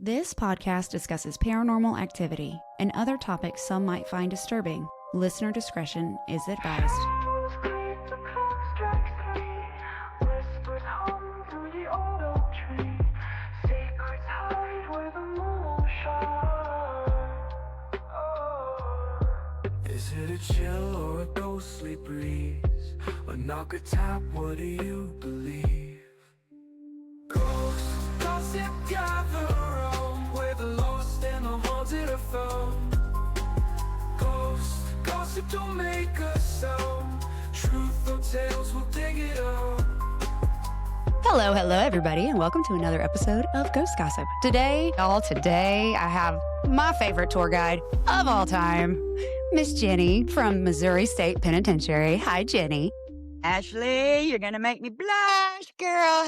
This podcast discusses paranormal activity and other topics some might find disturbing. Listener discretion is advised. Is it a chill or a ghostly breeze? A knock, a tap, what do you believe? Ghosts, gossip, gather around, where the lost and the haunted are found. Ghosts, gossip, don't make a sound. Truth or tales, we'll dig it out. Hello, everybody, and welcome to another episode of Ghost Gossip. Today I have my favorite tour guide of all time, Miss Jenny from Missouri State Penitentiary. Hi, Jenny. Ashley, you're going to make me blush, girl.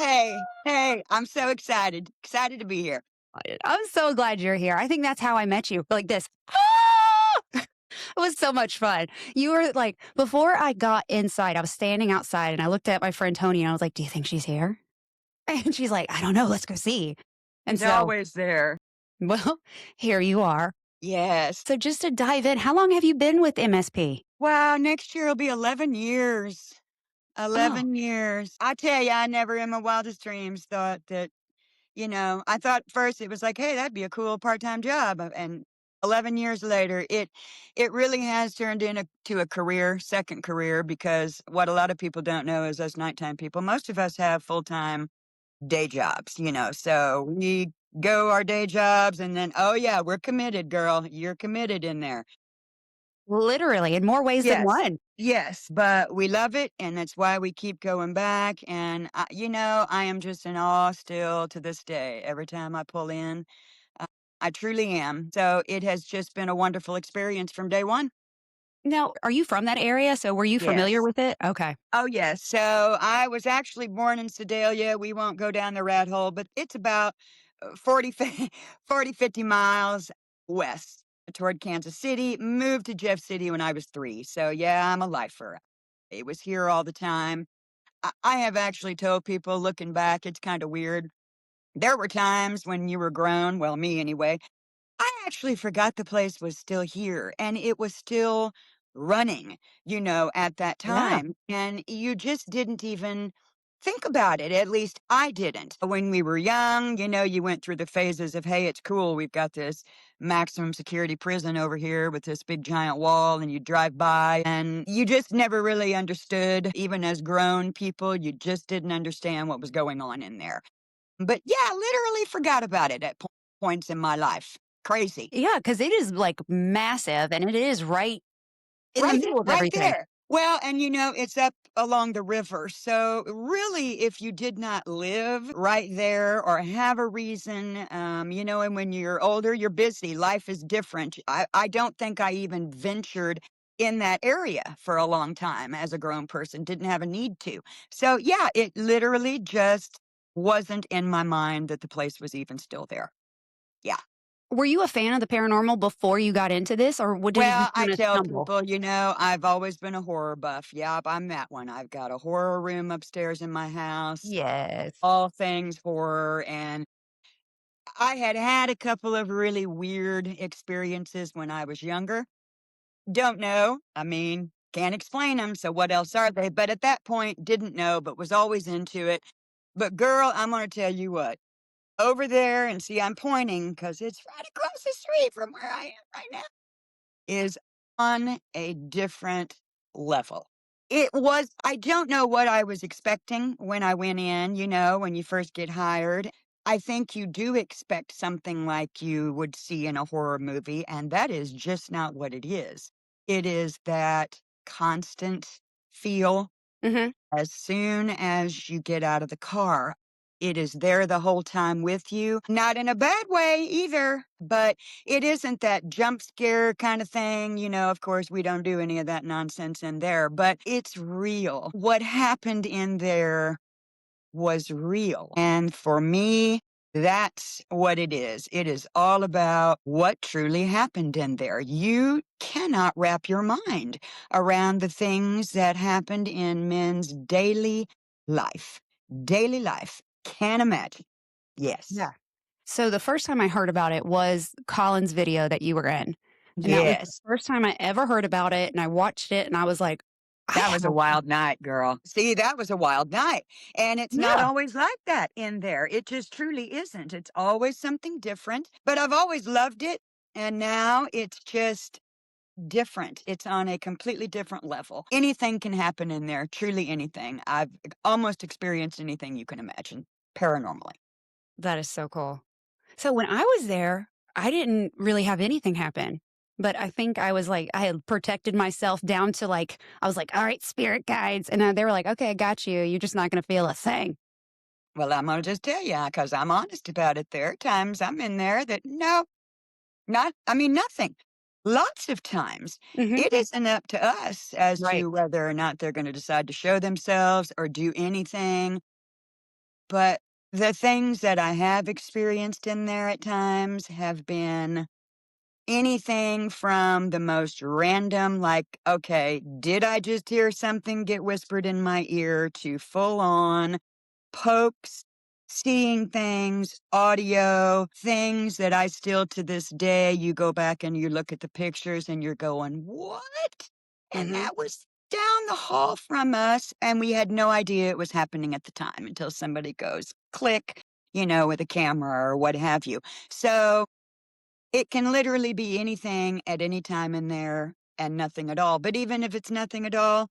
Hey, I'm so excited to be here. I'm so glad you're here. I think that's how I met you, like this. It was so much fun. You were like, before I got inside, I was standing outside and I looked at my friend Tony and I was like, do you think she's here? And she's like, I don't know. Let's go see. And It's always there. Well, here you are. Yes. So just to dive in, how long have you been with MSP? Wow, next year will be 11 years. 11 years. I tell you, I never in my wildest dreams thought that, I thought first it was like, hey, that'd be a cool part-time job. And 11 years later, it really has turned into a career, second career, because what a lot of people don't know is us nighttime people, most of us have full-time day jobs, so we go our day jobs and then, oh yeah, we're committed, girl. You're committed in there. Literally, in more ways than one. Yes, but we love it, and that's why we keep going back. And, I am just in awe still to this day. Every time I pull in, I truly am. So it has just been a wonderful experience from day one. Now, are you from that area? So were you familiar Yes. with it? Okay. Oh, yes. So I was actually born in Sedalia. We won't go down the rat hole, but it's about 50 miles west toward Kansas City. Moved to Jeff City when I was 3. So, yeah, I'm a lifer. It was here all the time. I have actually told people, looking back, it's kind of weird. There were times when you were grown, well, me anyway, I actually forgot the place was still here and it was still running, at that Yeah. time. And you just didn't even think about it. At least I didn't. When we were young, you went through the phases of, hey, it's cool. We've got this maximum security prison over here with this big giant wall, and you drive by and you just never really understood. Even as grown people, you just didn't understand what was going on in there. But yeah, literally forgot about it at points in my life. Crazy. Yeah, because it is like massive and it is right in the middle of everything. There. Well, and it's up along the river. So really, if you did not live right there or have a reason, and when you're older, you're busy. Life is different. I don't think I even ventured in that area for a long time as a grown person. Didn't have a need to. So yeah, it literally just wasn't in my mind that the place was even still there. Yeah. Were you a fan of the paranormal before you got into this, or did you Well, just I kind of tell stumble? people, I've always been a horror buff. Yep, I'm that one. I've got a horror room upstairs in my house, Yes. all things horror. And I had a couple of really weird experiences when I was younger. Don't know. I mean, can't explain them. So what else are they? But at that point, didn't know, but was always into it. But girl, I'm going to tell you what. Over there, and see, I'm pointing because it's right across the street from where I am right now, is on a different level. I don't know what I was expecting when I went in, when you first get hired. I think you do expect something like you would see in a horror movie, and that is just not what it is. It is that constant feel Hmm. as soon as you get out of the car. It is there the whole time with you. Not in a bad way either, but it isn't that jump scare kind of thing. Of course, we don't do any of that nonsense in there, but it's real. What happened in there was real. And for me, that's what it is. It is all about what truly happened in there. You cannot wrap your mind around the things that happened in men's daily life. Daily life. Can't imagine. Yes. Yeah. So the first time I heard about it was Colin's video that you were in, and that was the Yes. first time I ever heard about it, and I watched it, and I was like, "I That was a have to." wild night, girl. See, that was a wild night. And it's not Yeah, always like that in there. It just truly isn't. It's always something different. But I've always loved it. And now it's just different. It's on a completely different level. Anything can happen in there, truly anything. I've almost experienced anything you can imagine paranormally. that is so cool. So when I was there, I didn't really have anything happen, but I think I was like I had protected myself down to, like I was like, "All right, spirit guides," and, they were like, "Okay, I got you. You're just not gonna feel a thing." Well, I'm going to just tell you because I'm honest about it. There are times I'm in there that, no, not, I mean, nothing. Lots of times. Mhm. It isn't up to us as Right. to whether or not they're going to decide to show themselves or do anything. But the things that I have experienced in there at times have been anything from the most random, like, okay, did I just hear something get whispered in my ear, to full on pokes, seeing things, audio, things that I still to this day, you go back and you look at the pictures and you're going, "What?" And Mhm. that was down the hall from us, and we had no idea it was happening at the time until somebody goes click, with a camera or what have you. So it can literally be anything at any time in there and nothing at all. But even if it's nothing at all,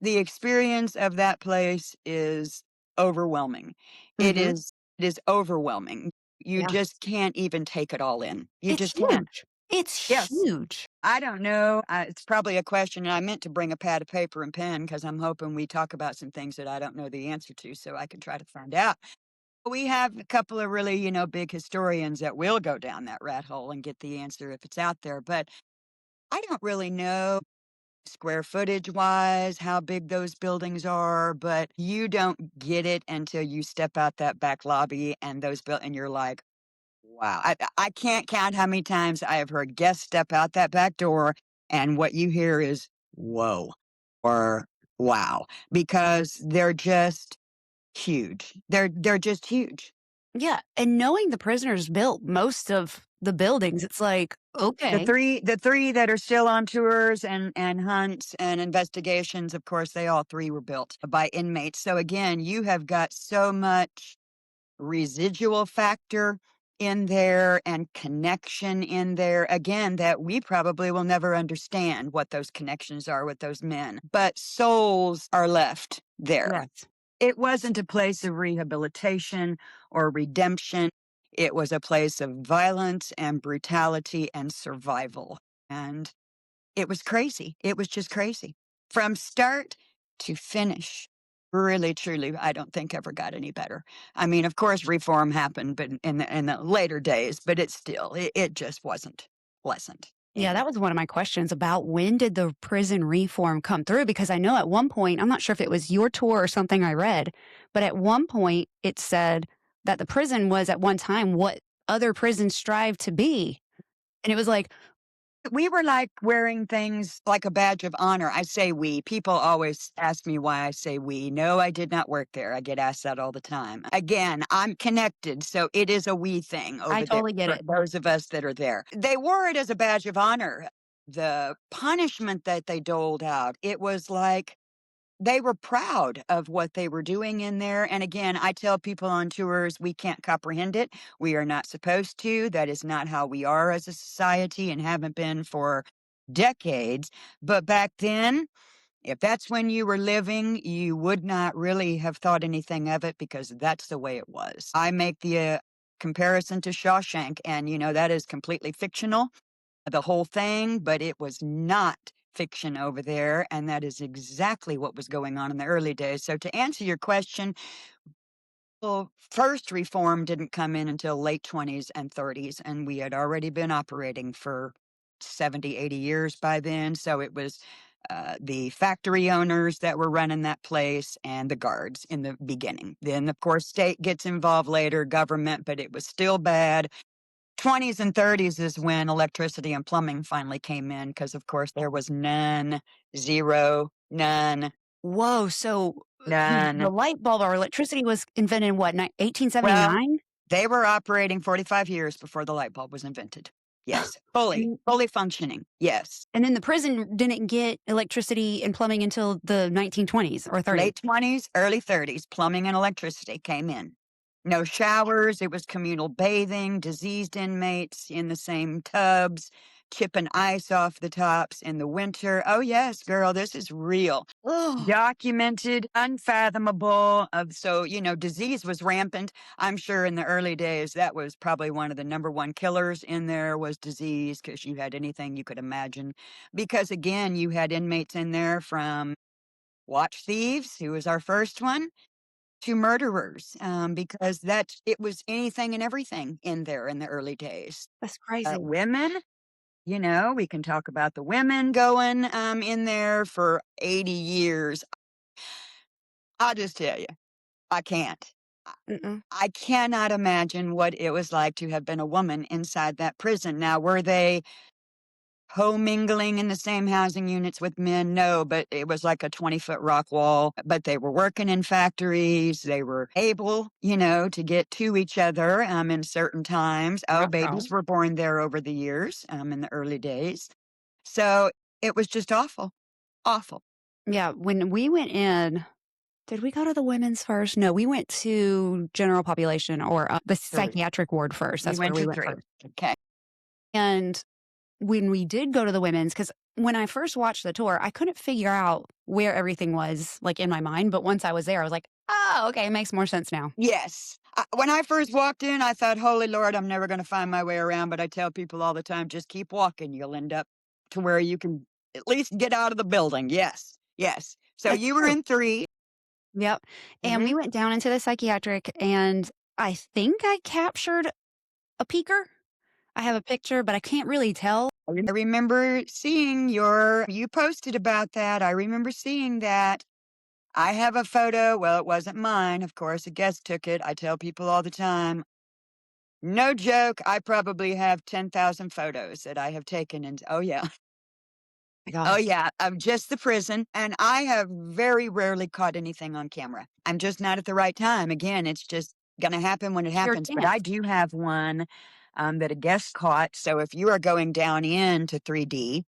the experience of that place is overwhelming. It Mhm. is it is overwhelming. You Yeah. just can't even take it all in. You It's just can't. huge. It's Yes. huge. I don't know. It's probably a question, and I meant to bring a pad of paper and pen because I'm hoping we talk about some things that I don't know the answer to so I can try to find out. We have a couple of really, big historians that will go down that rat hole and get the answer if it's out there, but I don't really know square footage wise, how big those buildings are, but you don't get it until you step out that back lobby and and you're like, wow. I can't count how many times I have heard guests step out that back door and what you hear is whoa or wow because they're just huge. They're just huge. Yeah, and knowing the prisoners built most of the buildings, it's like, The okay. 3 the 3 that are still on tours and hunts and investigations, of course, they all 3 were built by inmates. So again, you have got so much residual factor in there and connection in there, again, that we probably will never understand what those connections are with those men, but souls are left there. Yes. It wasn't a place of rehabilitation or redemption. It was a place of violence and brutality and survival. And it was crazy. It was just crazy. From start to finish. Really, truly, I don't think ever got any better. I mean, of course, reform happened, but in the later days, but it just wasn't pleasant Yeah, that anymore. was one of my questions about when did the prison reform come through? Because I know at one point, I'm not sure if it was your tour or something I read, but at one point it said that the prison was at one time what other prisons strive to be. And it was like, We were like wearing things like a badge of honor. I say we. People always ask me why I say we. No, I did not work there. I get asked that all the time. Again, I'm connected, so it is a we thing I over there totally get for it. those of us that are there. They wore it as a badge of honor. The punishment that they doled out, it was like they were proud of what they were doing in there, and again, I tell people on tours, we can't comprehend it. We are not supposed to. That is not how we are as a society and haven't been for decades. But back then, if that's when you were living, you would not really have thought anything of it because that's the way it was. I make the comparison to Shawshank, and that is completely fictional, the whole thing, but it was not fiction over there. And that is exactly what was going on in the early days. So, to answer your question, well, first reform didn't come in until late 20s and 30s, and we had already been operating for 70, 80 years by then. So, it was the factory owners that were running that place and the guards in the beginning. Then, of course, state gets involved later, government, but it was still bad. 20s and 30s is when electricity and plumbing finally came in because, of course, there was none, 0, none, Whoa. So the none. light bulb or electricity was invented in what, Well, 1879? They were operating 45 years before the light bulb was invented. Yes, fully, And fully functioning. Yes. and then the prison didn't get electricity and plumbing until the 1920s or 30s. Late 20s, early 30s, plumbing and electricity came in. No showers. It was communal bathing, diseased inmates in the same tubs, chipping ice off the tops in the winter. Oh, yes, girl, this is real. Oh, Documented, unfathomable. So, disease was rampant. I'm sure in the early days, that was probably one of the number one killers in there was disease because you had anything you could imagine. Because again, you had inmates in there from watch thieves, who was our first one, to murderers, because it was anything and everything in there in the early days. that's crazy. Women, we can talk about the women going in there for 80 years. I'll just tell you, I can't. I Mm-mm. I cannot imagine what it was like to have been a woman inside that prison. Now, were they co-mingling in the same housing units with men? No, but it was like a 20-foot rock wall. But they were working in factories. They were able, to get to each other in certain times. Oh, Uh-oh. babies were born there over the years in the early days. So it was just awful, awful. Yeah, when we went in, did we go to the women's first? No, we went to general population or the Three. psychiatric ward first. You That's where went we to went three. first. Okay. And when we did go to the women's, because when I first watched the tour, I couldn't figure out where everything was like in my mind. But once I was there, I was like, oh, okay, it makes more sense now. Yes. When I first walked in, I thought, Holy Lord, I'm never going to find my way around. But I tell people all the time, just keep walking. You'll end up to where you can at least get out of the building. Yes. Yes. So That's you were true. in three. Yep. And Hmm. we went down into the psychiatric, and I think I captured a peeker. I have a picture, but I can't really tell. I remember seeing you posted about that. I remember seeing that. I have a photo. Well, it wasn't mine. Of course, a guest took it. I tell people all the time, no joke. I probably have 10,000 photos that I have taken. And oh, yeah. My Oh, gosh. yeah, of just the prison, and I have very rarely caught anything on camera. I'm just not at the right time. Again, it's just gonna happen when it Your happens, but I chance. do have one, that a guest caught, so if you are going down into 3D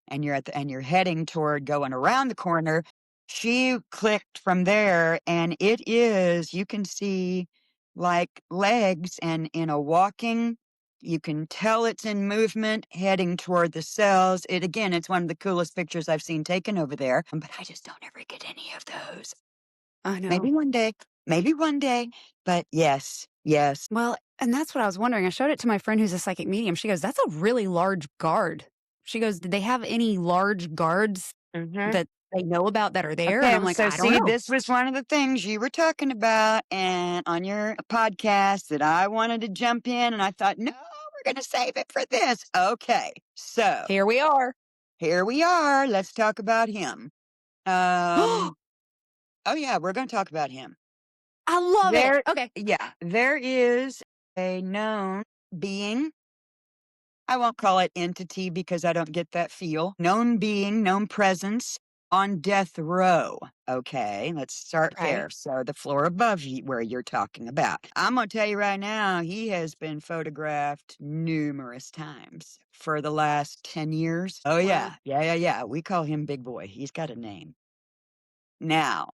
and you're heading toward going around the corner, she clicked from there, and you can see, like, legs and in a walking you can tell it's in movement heading toward the cells. It's one of the coolest pictures I've seen taken over there, but I just don't ever get any of those. I Maybe know. one day, maybe one day, but yes, yes. Well, and that's what I was wondering. I showed it to my friend who's a psychic medium. She goes, "That's a really large guard." She goes, "Did they have any large guards Hmm. that they know about that are there?" And Okay, I'm like, so "I don't see, know." this was one of the things you were talking about and on your podcast that I wanted to jump in, and I thought, no, we're going to save it for this. Okay, so Here we are. here we are. Let's talk about him. I Um, oh yeah, we're going to talk about him. love it. Okay. There is a known being. I won't call it entity because I don't get that feel. Known being, known presence on death row. Okay, let's start Okay. there. So the floor above you, where you're talking about. I'm going to tell you right now, he has been photographed numerous times for the last 10 years. Oh, Wow. yeah. Yeah, yeah, yeah. We call him Big Boy. He's got a name. Now,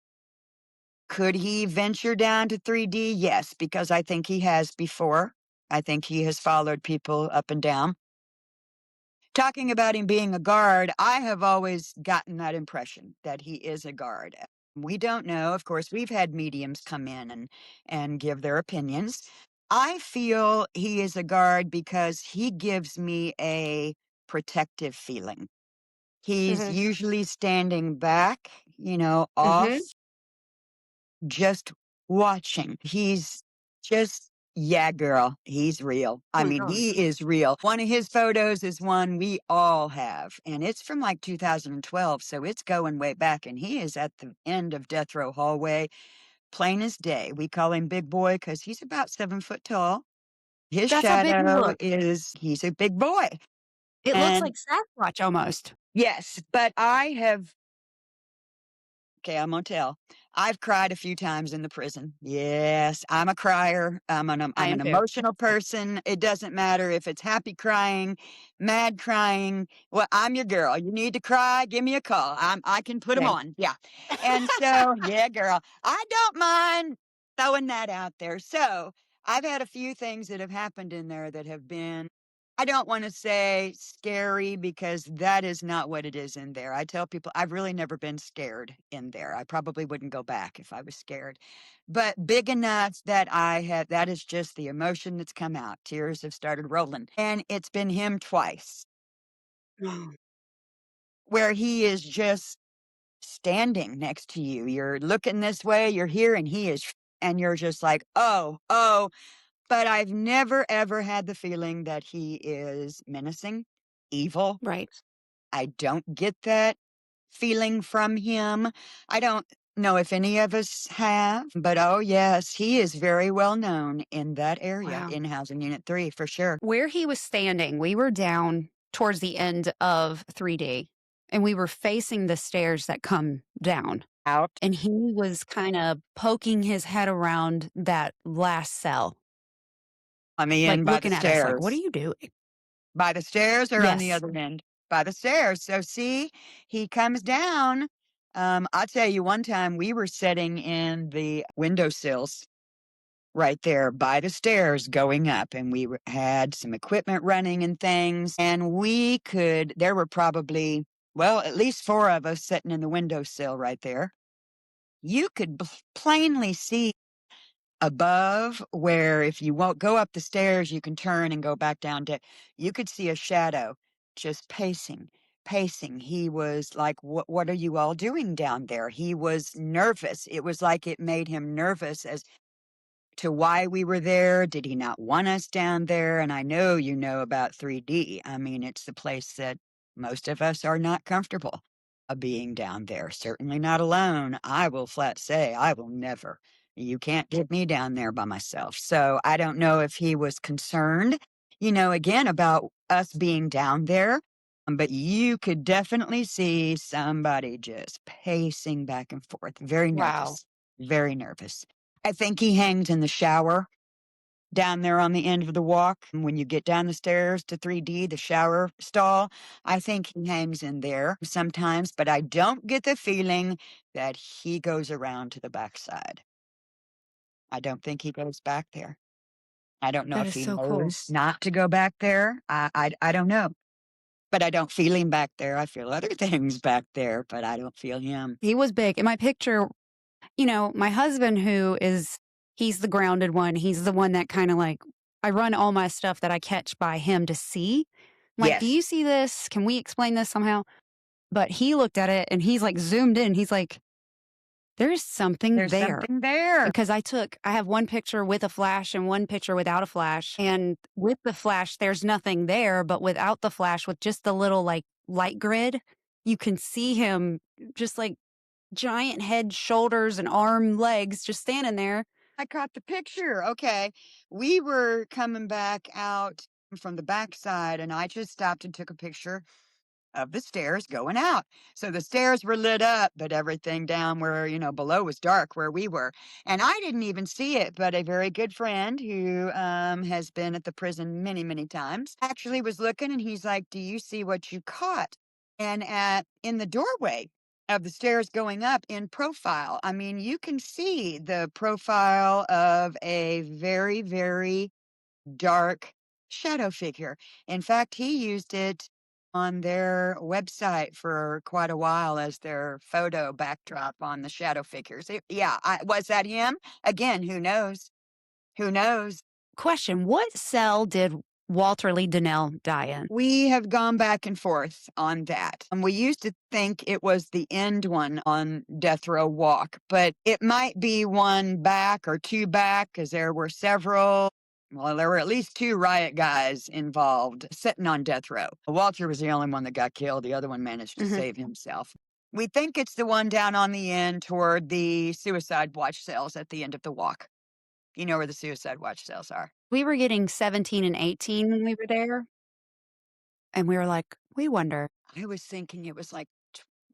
could he venture down to 3D? Yes, because I think he has before. I think he has followed people up and down. Talking about him being a guard, I have always gotten that impression that he is a guard. We don't know. Of course, we've had mediums come in and give their opinions. I feel he is a guard because he gives me a protective feeling. He's Mhm. usually standing back, off, Mhm. just watching. He's just, yeah, girl, he's real. Oh I my mean, gosh. he is real. One of his photos is one we all have, and it's from like 2012, so it's going way back. And he is at the end of Death Row Hallway, plain as day. We call him Big Boy because he's about 7 foot tall. His That's how big he shadow looks. he's a big boy. It looks And like Sasquatch almost. yes, but I have, okay, I'm gonna tell. I've cried a few times in the prison. Yes, I'm a crier. I I'm am an too. emotional person. It doesn't matter if it's happy crying, mad crying. Well, I'm your girl. You need to cry, give me a call. I can put them Same. on. Yeah. And so, yeah, girl, I don't mind throwing that out there. So I've had a few things that have happened in there that have been, I don't want to say scary because that is not what it is in there. I tell people I've really never been scared in there. I probably wouldn't go back if I was scared. But big enough that I had, that is just the emotion that's come out. Tears have started rolling. And it's been him twice where he is just standing next to you. You're looking this way, you're here, and he is, and you're just like, oh, oh. But I've never, ever had the feeling that he is menacing, evil. Right. I don't get that feeling from him. I don't know if any of us have, but oh, yes, he is very well known in that area Wow. in Housing Unit 3 for sure. Where he was standing, we were down towards the end of 3D and we were facing the stairs that come down. Out And he was kind of poking his head around that last cell, on the like end by the looking at us like, "What are stairs. you doing?" By the stairs or on the Yes. other end? By the stairs. So see, he comes down. I'll tell you one time we were sitting in the windowsills right there by the stairs going up, and we had some equipment running and things, and we could, there were probably, well, at least four of us sitting in the windowsill right there. You could plainly see above where if you won't go up the stairs, you can turn and go back down to, you could see a shadow just pacing, pacing. He was like, what are you all doing down there? He was nervous. It was like it made him nervous as to why we were there. Did he not want us down there? And I know you know about 3D. I mean, it's the place that most of us are not comfortable being down there. Certainly not alone. I will flat say, I will never. You can't get me down there by myself. So I don't know if he was concerned, again, about us being down there. But you could definitely see somebody just pacing back and forth, very Wow. nervous, very nervous. I think he hangs in the shower down there on the end of the walk. When you get down the stairs to 3D, the shower stall, I think he hangs in there sometimes, but I don't get the feeling that he goes around to the backside. I don't think he goes back there. I don't know That if is he so cool. knows not to go back there. I don't know, but I don't feel him back there. I feel other things back there, but I don't feel him. He was big. In my picture, my husband he's the grounded one. He's the one that kinda like I run all my stuff that I catch by him to see. I'm like, "Do Yes, you see this? Can we explain this somehow?" But he looked at it and he's like zoomed in. He's like, "There's something there's there." something there. Because I have one picture with a flash and one picture without a flash. And with the flash, there's nothing there. But without the flash, with just the little like light grid, you can see him just like giant head, shoulders, and arm, legs just standing there. I caught the picture. Okay. We were coming back out from the backside, and I just stopped and took a picture of the stairs going out. So the stairs were lit up, but everything down where, below was dark where we were. And I didn't even see it, but a very good friend who has been at the prison many, many times actually was looking and he's like, "Do you see what you caught?" And in the doorway of the stairs going up in profile, I mean, you can see the profile of a very, very dark shadow figure. In fact, he used it on their website for quite a while as their photo backdrop on the shadow figures. Yeah, was that him? Again, who knows? Who knows? Question: what cell did Walter Lee Donnell die in? We have gone back and forth on that. And we used to think it was the end one on Death Row Walk, but it might be one back or two back because there were several. Well, there were at least two riot guys involved sitting on death row. Walter was the only one that got killed. The other one managed to Mhm. save himself. We think it's the one down on the end toward the suicide watch cells at the end of the walk. You know where the suicide watch cells are. We were getting 17 and 18 when we were there, and we were like, "We wonder." I was thinking it was like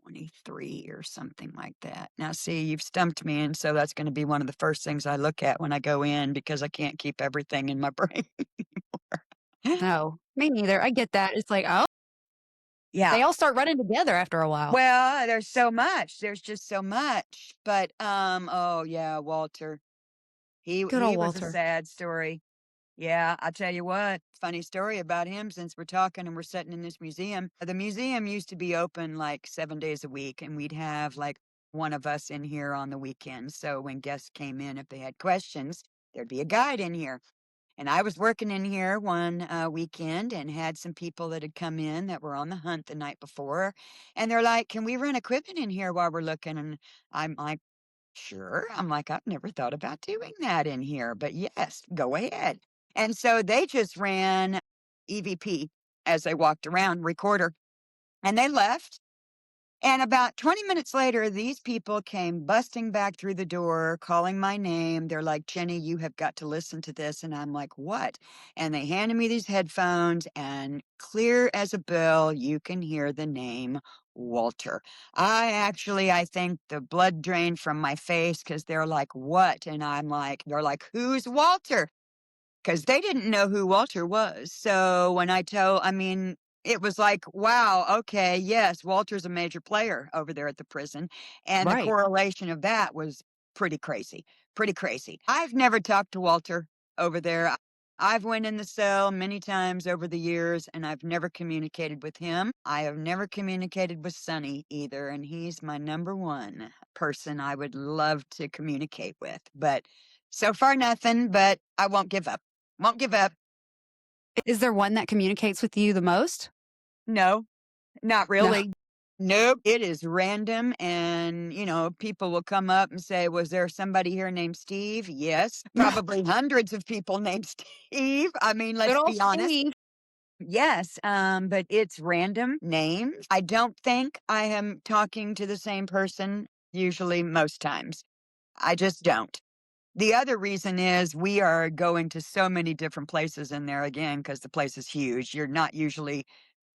23 or something like that. Now, see, you've stumped me, and so that's gonna be one of the first things I look at when I go in because I can't keep everything in my brain anymore. No, me neither. I get that. It's like, oh, Yeah. they all start running together after a while. Well, there's so much. There's just so much. But, oh, yeah, Walter. Good He old was a Walter. sad story. Yeah, I tell you what, funny story about him since we're talking and we're sitting in this museum. The museum used to be open like 7 days a week, and we'd have like one of us in here on the weekends. So when guests came in, if they had questions, there'd be a guide in here. And I was working in here one weekend and had some people that had come in that were on the hunt the night before. And they're like, "Can we rent equipment in here while we're looking?" And I'm like, "Sure." I'm like, "I've never thought about doing that in here, but yes, go ahead." And so they just ran EVP as they walked around, recorder, and they left. And about 20 minutes later, these people came busting back through the door, calling my name. They're like, "Jenny, you have got to listen to this." And I'm like, "What?" And they handed me these headphones, and clear as a bell, you can hear the name Walter. I think the blood drained from my face because they're like, "What?" And I'm like, they're like, "Who's Walter?" 'Cause they didn't know who Walter was. So when I mean, it was like, wow, okay, yes, Walter's a major player over there at the prison. And the Right. correlation of that was pretty crazy, pretty crazy. I've never talked to Walter over there. I've went in the cell many times over the years, and I've never communicated with him. I have never communicated with Sonny either, and he's my number one person I would love to communicate with. But so far, nothing, but I won't give up. Won't give up. Is there one that communicates with you the most? No, not No. really. Nope. It is random. And, people will come up and say, "Was there somebody here named Steve?" Yes, probably hundreds of people named Steve. I mean, Good let's old be honest. Steve. Yes, but it's random names. I don't think I am talking to the same person usually most times. I just don't. The other reason is we are going to so many different places in there again because the place is huge. You're not usually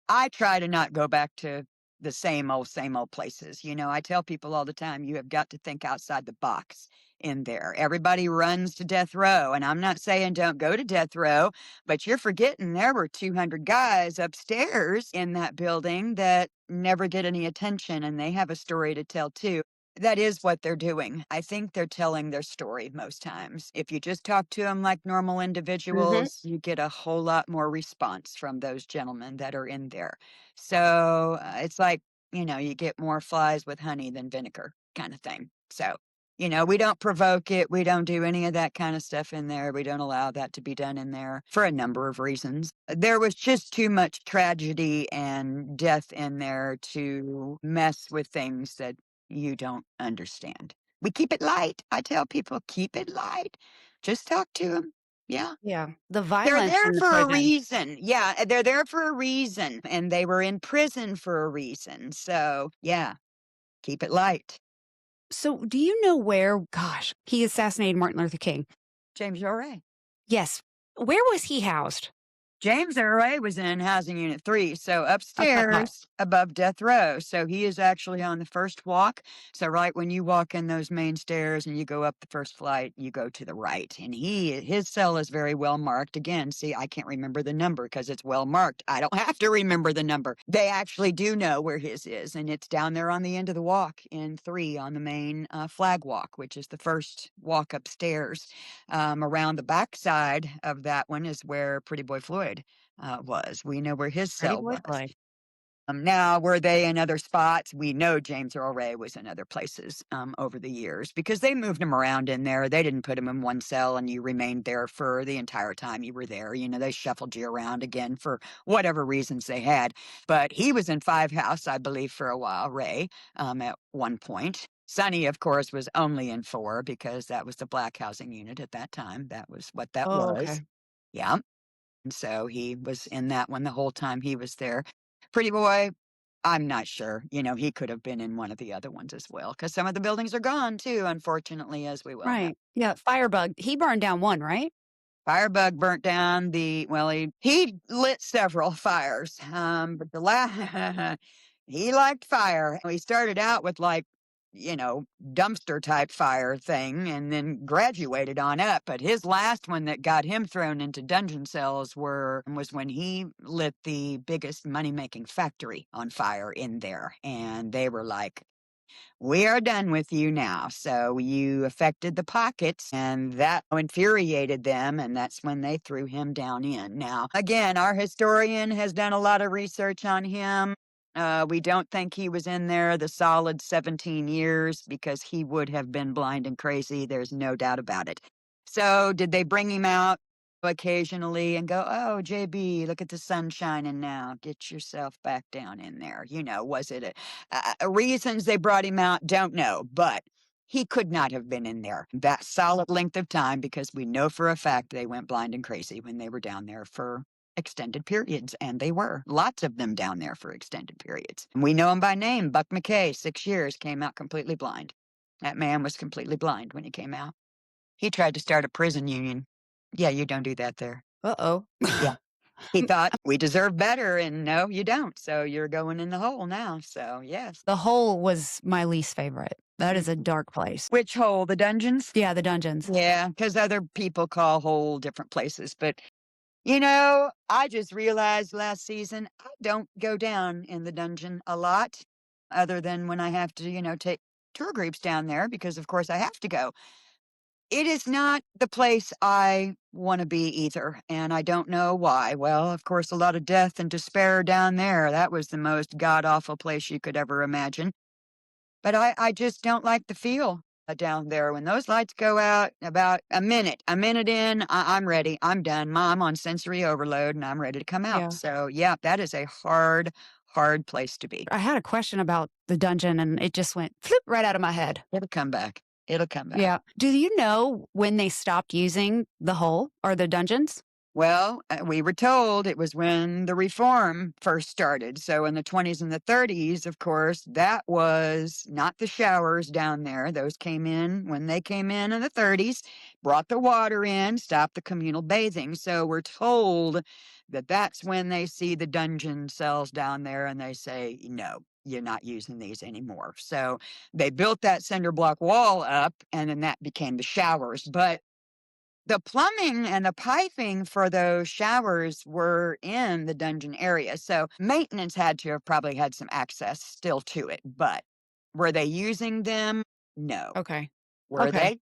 I try to not go back to the same old places. I tell people all the time, you have got to think outside the box in there. Everybody runs to death row. And I'm not saying don't go to death row, but you're forgetting there were 200 guys upstairs in that building that never get any attention and they have a story to tell too. That is what they're doing. I think they're telling their story most times. If you just talk to them like normal Mhm. individuals, you get a whole lot more response from those gentlemen that are in there. So it's like, you get more flies with honey than vinegar kind of thing. So, we don't provoke it. We don't do any of that kind of stuff in there. We don't allow that to be done in there for a number of reasons. There was just too much tragedy and death in there to mess with things that you don't understand. We keep it light. I tell people, keep it light. Just talk to them. Yeah. Yeah. The They're violence there in the for a prison. reason. Yeah, they're there for a reason, and they were in prison for a reason. So, yeah, keep it light. So, do you know where, gosh, he assassinated Martin Luther King? James Earl Ray. Yes. Where was he housed? James Earl Ray was in Housing Unit 3, so That's what I thought. upstairs above death row. So he is actually on the first walk. So right when you walk in those main stairs and you go up the first flight, you go to the right. And his cell is very well marked. Again, see, I can't remember the number because it's well marked. I don't have to remember the number. They actually do know where his is, and it's down there on the end of the walk in 3 on the main flag walk, which is the first walk upstairs. Around the backside of that one is where Pretty Boy Floyd was. We know where his Pretty cell boy was. Floyd. Now, were they in other spots? We know James Earl Ray was in other places over the years because they moved him around in there. They didn't put him in one cell and you remained there for the entire time you were there. They shuffled you around again for whatever reasons they had. But he was in Five House, I believe, for a while, Ray, at one point. Sonny, of course, was only in 4 because that was the black housing unit at that time. That was what that Oh, was. okay. Yeah. And so he was in that one the whole time he was there. Pretty Boy, I'm not sure. He could have been in one of the other ones as well because some of the buildings are gone too, unfortunately, as we well know. Right. Yeah. Firebug. He burned down one, right? Firebug burnt down he lit several fires. But the last He liked fire. We started out with like, you know, dumpster type fire thing and then graduated on up. But his last one that got him thrown into dungeon cells was when he lit the biggest money making factory on fire in there. And they were like, we are done with you now. So you affected the pockets, and that infuriated them. And that's when they threw him down in. Now, again, our historian has done a lot of research on him. We don't think he was in there the solid 17 years because he would have been blind and crazy. There's no doubt about it. So, did they bring him out occasionally and go, "Oh, JB, look at the sun shining now. Get yourself back down in there." Was it reasons they brought him out? Don't know, but he could not have been in there that solid length of time because we know for a fact they went blind and crazy when they were down there for extended periods, and they were lots of them down there for extended periods. We know him by name. Buck McKay, 6 years, came out completely blind. That man was completely blind when he came out. He tried to start a prison union. Yeah, you don't do that there. Uh-oh. Yeah. He thought we deserve better, and no, you don't. So you're going in the hole now. So yes. The hole was my least favorite. That is a dark place. Which hole? The dungeons? Yeah, the dungeons. Yeah, because other people call hole different places. But I just realized last season I don't go down in the dungeon a lot, other than when I have to, take tour groups down there because, of course, I have to go. It is not the place I want to be either, and I don't know why. Well, of course, a lot of death and despair down there. That was the most god awful place you could ever imagine. But I just don't like the feel down there. When those lights go out about a minute in, I'm ready. I'm done. I'm on sensory overload and I'm ready to come out. Yeah. So, yeah, that is a hard, hard place to be. I had a question about the dungeon and it just went flip right out of my head. It'll come back. It'll come back. Yeah. Do you know when they stopped using the hole or the dungeons? Well, we were told it was when the reform first started. So in the 20s and the 30s, of course, that was not the showers down there. Those came in when they came in the 30s, brought the water in, stopped the communal bathing. So we're told that that's when they see the dungeon cells down there and they say, no, you're not using these anymore. So they built that cinder block wall up and then that became the showers. But the plumbing and the piping for those showers were in the dungeon area. So maintenance had to have probably had some access still to it. But were they using them? No. Okay. Were Okay.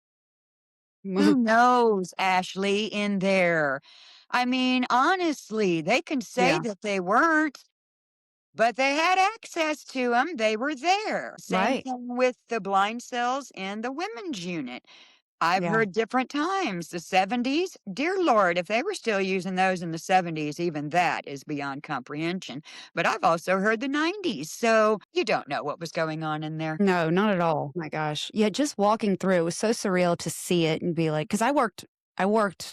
they? Who knows, Ashley, in there? I mean, honestly, they can say Yeah. that they weren't, but they had access to them. They were there. Same Right. thing with the blind cells in the women's unit. I've Yeah. heard different times. The 70s, dear Lord, if they were still using those in the 70s, even that is beyond comprehension. But I've also heard the 90s. So you don't know what was going on in there. No, not at all. My gosh. Yeah, just walking through, it was so surreal to see it and be like, because I worked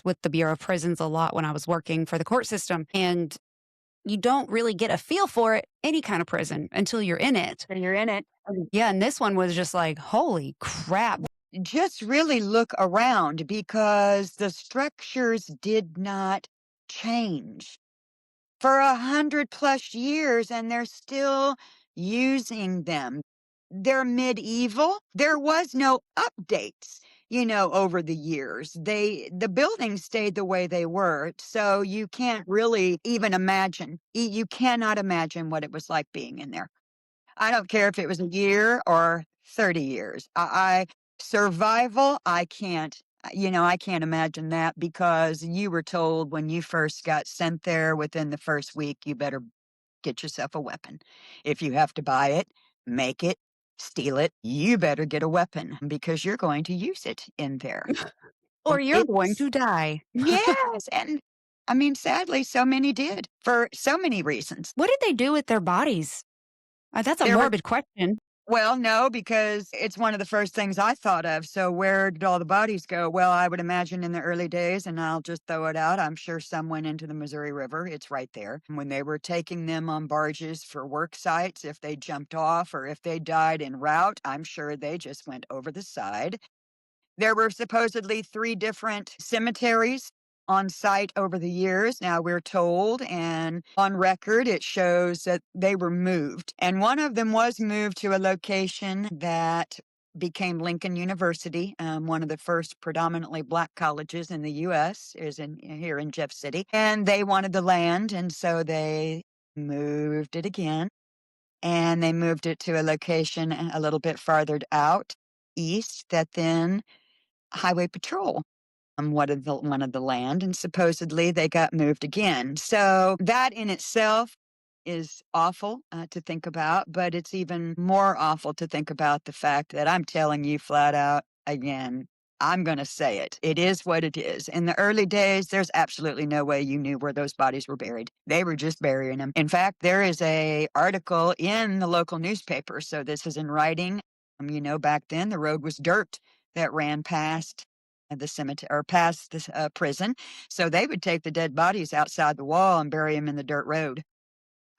with the Bureau of Prisons a lot when I was working for the court system. And you don't really get a feel for it, any kind of prison, until you're in it. And you're in it. Yeah, and this one was just like, holy crap. Just really look around because the structures did not change for 100+ years and they're still using them. They're medieval. There was no updates, over the years. The buildings stayed the way they were. So you can't really even imagine. You cannot imagine what it was like being in there. I don't care if it was a year or 30 years. Survival, I can't. I can't imagine that because you were told when you first got sent there within the first week, you better get yourself a weapon. If you have to buy it, make it, steal it, you better get a weapon because you're going to use it in there. Or And you're going to die. yes. And I mean, sadly, so many did for so many reasons. What did they do with their bodies? That's a There were morbid question. Well, no, because it's one of the first things I thought of. So where did all the bodies go? Well, I would imagine in the early days, and I'll just throw it out. I'm sure some went into the Missouri River. It's right there. When they were taking them on barges for work sites, if they jumped off or if they died en route, I'm sure they just went over the side. There were supposedly 3 different cemeteries on site over the years. Now we're told, and on record, it shows that they were moved. And one of them was moved to a location that became Lincoln University, one of the first predominantly black colleges in the U.S. is in here in Jeff City. And they wanted the land, and so they moved it again. And they moved it to a location a little bit farther out east that then Highway Patrol one of the land, and supposedly they got moved again. So that in itself is awful to think about, but it's even more awful to think about the fact that I'm telling you flat out again. I'm going to say it. It is what it is. In the early days, there's absolutely no way you knew where those bodies were buried. They were just burying them. In fact, there is a article in the local newspaper. So this is in writing. Back then the road was dirt that ran past the cemetery or past the prison. So they would take the dead bodies outside the wall and bury them in the dirt road.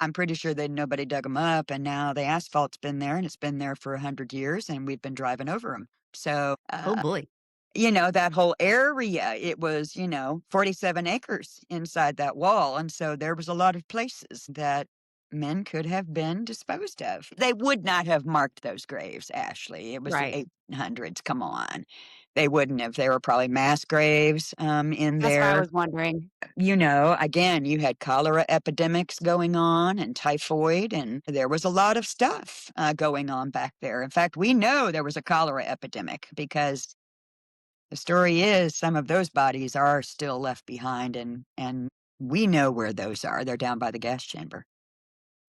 I'm pretty sure that nobody dug them up, and now the asphalt's been there, and it's been there for 100 years, and we've been driving over them. So, Oh boy. that whole area, it was, 47 acres inside that wall. And so there was a lot of places that men could have been disposed of. They would not have marked those graves, Ashley. It was the Right. 1800s. Come on. They wouldn't have. They were probably mass graves in That's what I there. was wondering. Again, you had cholera epidemics going on and typhoid, and there was a lot of stuff going on back there. In fact, we know there was a cholera epidemic because the story is some of those bodies are still left behind, and we know where those are. They're down by the gas chamber.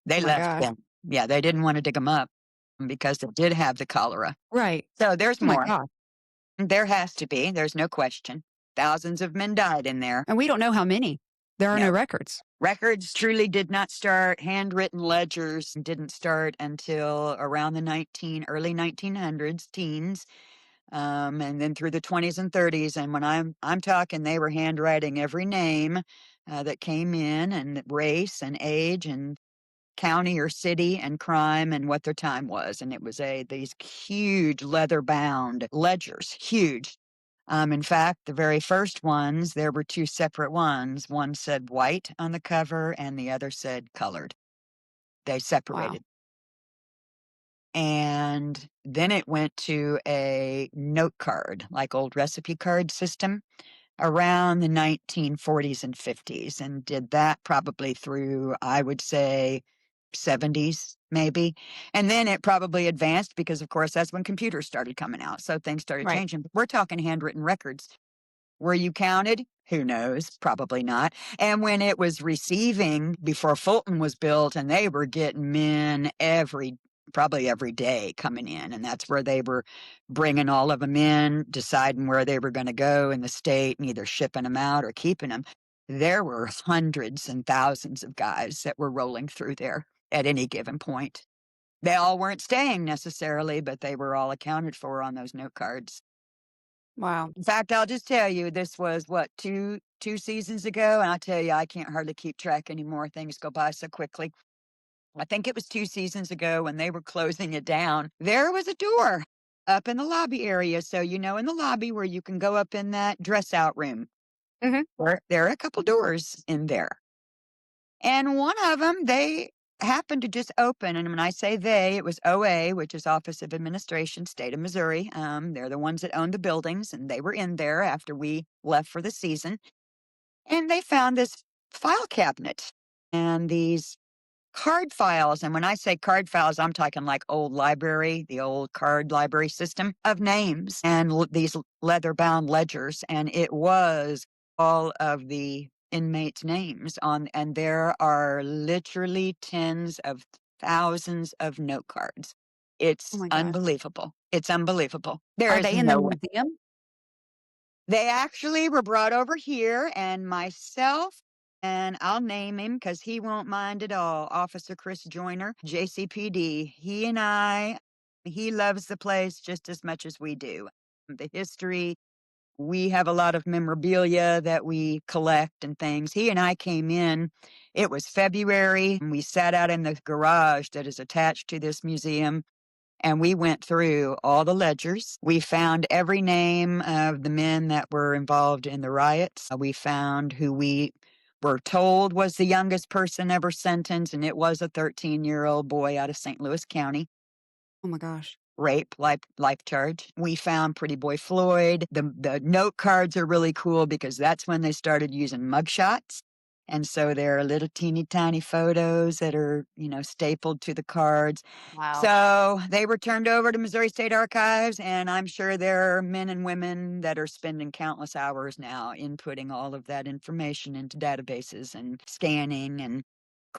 They Oh my left gosh. them. Yeah, they didn't want to dig them up because they did have the cholera. Right. So there's Oh my more. gosh. There has to be. There's no question. Thousands of men died in there. And we don't know how many. There are no No. records. Records truly did not start. Handwritten ledgers didn't start until around the early 1900s, teens, and then through the 20s and 30s. And when I'm talking, they were handwriting every name that came in, and race and age and county or city and crime and what their time was. And it was these huge leather bound ledgers, huge. In fact, the very first ones, there were two separate ones. One said white on the cover and the other said colored. They Wow. separated. And then it went to a note card, like old recipe card system, around the 1940s and 50s, and did that probably through, I would say, 70s maybe. And then it probably advanced because, of course, that's when computers started coming out. So things started Right. changing. But we're talking handwritten records. Were you counted? Who knows? Probably not. And when it was receiving before Fulton was built, and they were getting men probably every day coming in, and that's where they were bringing all of them in, deciding where they were going to go in the state, and either shipping them out or keeping them. There were hundreds and thousands of guys that were rolling through there at any given point. They all weren't staying necessarily, but they were all accounted for on those note cards. Wow. In fact, I'll just tell you, this was what, two seasons ago, and I tell you, I can't hardly keep track anymore. Things go by so quickly. I think it was 2 seasons ago when they were closing it down. There was a door up in the lobby area. So, in the lobby where you can go up in that dress out room, Mhm. there are a couple doors in there. And one of them, they happened to just open. And when I say they, it was OA, which is Office of Administration, State of Missouri. They're the ones that own the buildings, and they were in there after we left for the season. And they found this file cabinet and these card files. And when I say card files, I'm talking like old library, the old card library system of names and these leather bound ledgers. And it was all of the inmates' names on, and there are literally tens of thousands of note cards. Oh It's my gosh. unbelievable. It's unbelievable. There Are is they in the no way. museum? They actually were brought over here, and myself, and I'll name him because he won't mind at all, Officer Chris Joyner, JCPD. He loves the place just as much as we do. The history, we have a lot of memorabilia that we collect and things. He and I came in, it was February, and we sat out in the garage that is attached to this museum. and we went through all the ledgers. We found every name of the men that were involved in the riots. We found who we were told was the youngest person ever sentenced, and it was a 13-year-old boy out of St. Louis County. Oh my gosh. Rape, life charge. We found Pretty Boy Floyd. The note cards are really cool because that's when they started using mugshots. And so there are little teeny tiny photos that are, stapled to the cards. Wow. So they were turned over to Missouri State Archives, and I'm sure there are men and women that are spending countless hours now inputting all of that information into databases and scanning and